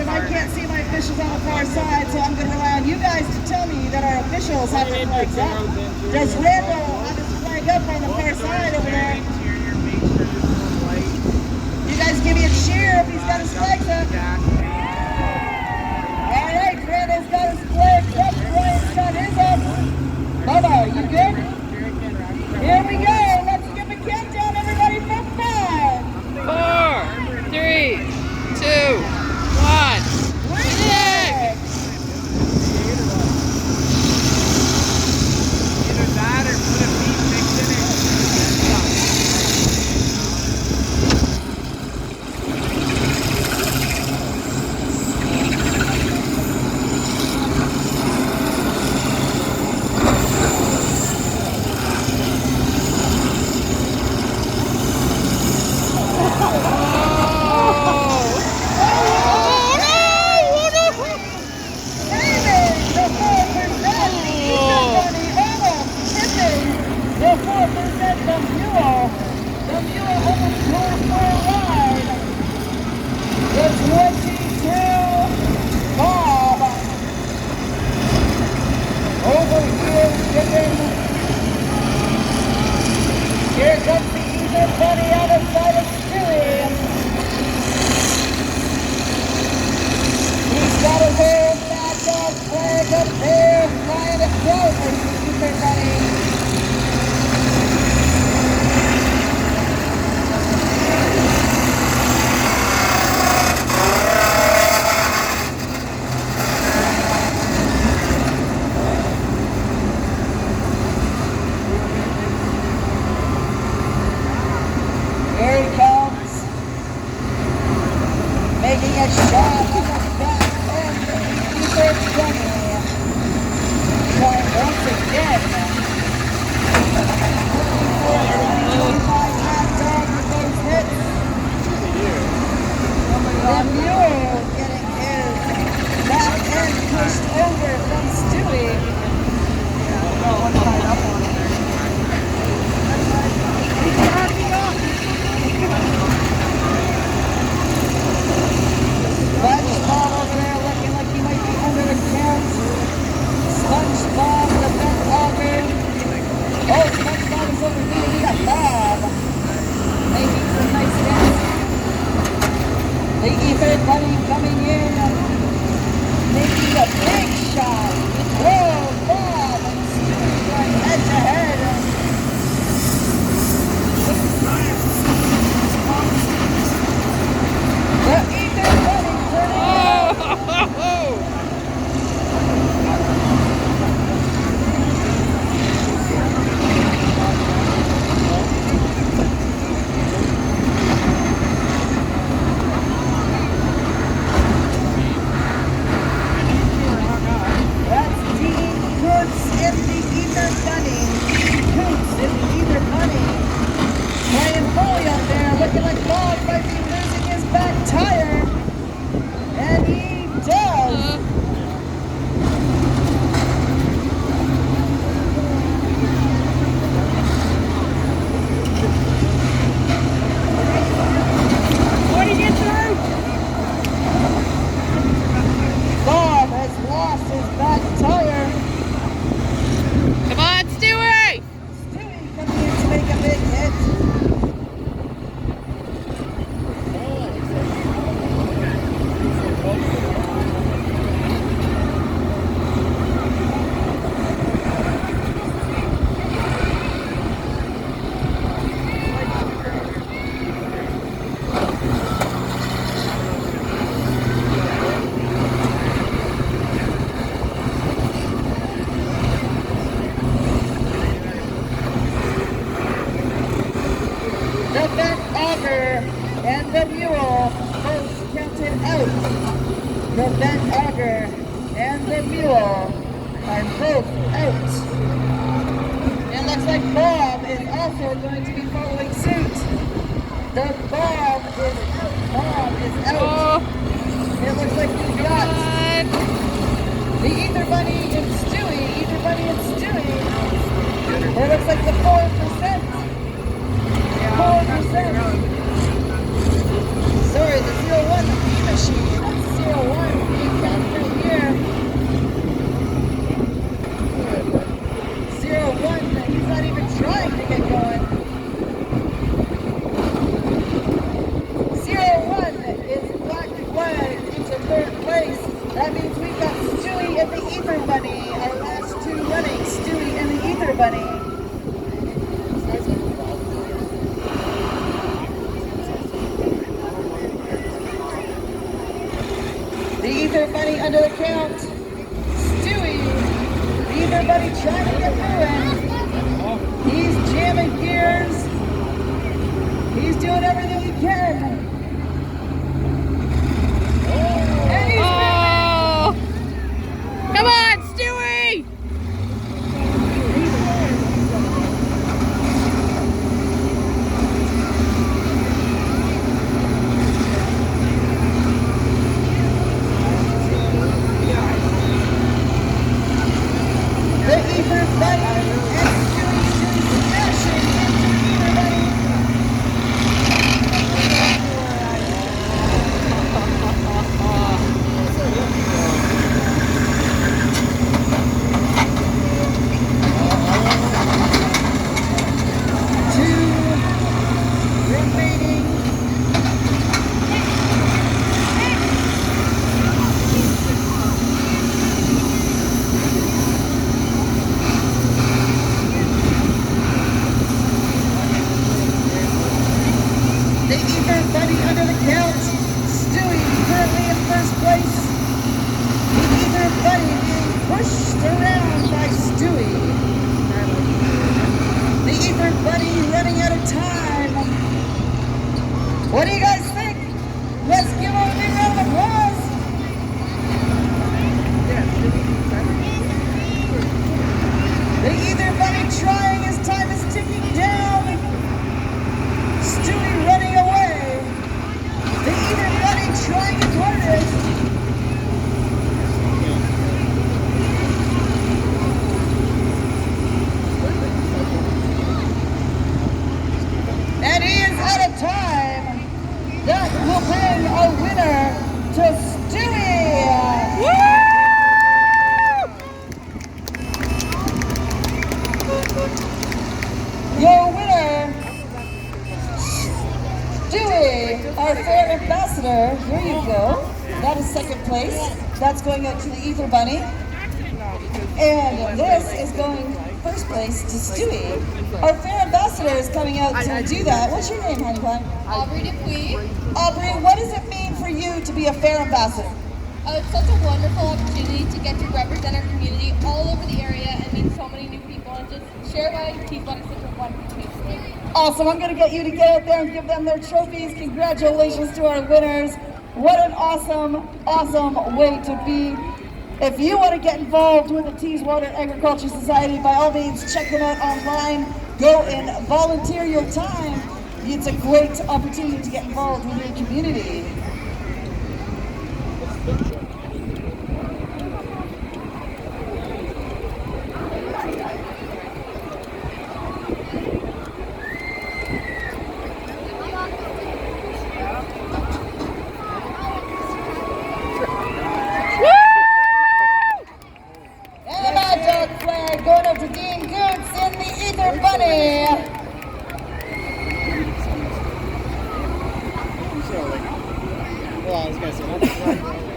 And I can't see my officials on the far side, so I'm going to rely on you guys to tell me that our officials have their flags up. Does Randall have his flag up on the far side over there? You guys give me a cheer if he's got his flags up. All right, Randall's got his flags up. Brian's got his up. Bubba, you good? Here we go. Let's give a countdown, everybody, for 5, 4, 3, 2, 1. Here comes the Eagle Bunny on the side of Stewie. He's got his old mad dog flag up there, flying it close for the Eagle Bunny. Here he comes, making a shot on the back end of the Eagle Bunny. Trying once again. My hot dog with those hits. The mule getting his back end pushed over from Stewie. One side up on it there. SpongeBob over there looking like he might be under the count. SpongeBob, the bent auger. Oh, SpongeBob is over here. We got Bob making some nice hits. The Ether Bunny coming in, making a big shot. Whoa, Bob and Stewie going head to head. The Ether Bunny turning around. That's Dean Koontz in the Ether Bunny. Dean Koontz in the Ether Bunny. Playing bully up there, looking like Bob might be losing his back tire. And he does. What did you get through? Bob has lost his back tire. Come on, Stewie! Stewie coming in to make a big hit. The bent auger and the mule both counted out. The bent auger and the mule are both out. It looks like Bob is also going to be following The bomb is out. Oh, It looks like we've got God. the Ether Bunny and Stewie. Ether Bunny and Stewie. It looks like the 4%. 4%. Sorry, the 01, the B machine. That's 01 being counted here. 01, he's not even trying to get going. 01 is black flag into third place. That means we've got Stewie and the Ether Bunny. Our last two running, Stewie and the Ether Bunny. The Ether Bunny under the count. Stewie, the Ether Bunny trying to get moving. He's jamming gears. He's doing everything he can. And he's Oh. Come on, Stewie. the Ether Bunny and Stewie smashing into the Ether Bunny. Two remaining. The Ether Bunny under the count. Stewie currently in first place. The Ether Bunny being pushed around by Stewie. The Ether Bunny running out of time. What do you guys think? Let's give him a big round of applause. The Ether Bunny trying, his time is ticking down. Stewie running away. The Ether Bunny trying his hardest. And he is out of time. That will bring a winner to Stewie. Your winner, Stewie, our fair ambassador. Here you go. That is second place. That's going out to the Ether Bunny. And this is going first place to Stewie. Our fair ambassador is coming out to do that. What's your name, honey bun? Aubrey Dupuy. Aubrey, what does it mean for you to be a fair ambassador? It's such a wonderful opportunity to get to represent our community all over the area and meet so many new people and just share why Teeswater is such a wonderful community. Awesome. I'm going to get you to get out there and give them their trophies. Congratulations to our winners. What an awesome, awesome way to be. If you want to get involved with the Teeswater Agriculture Society, by all means, check them out online. Go and volunteer your time. It's a great opportunity to get involved with your community. And a dog flag going up to Dean Goots in the Ether Bunny. Well, I was gonna say,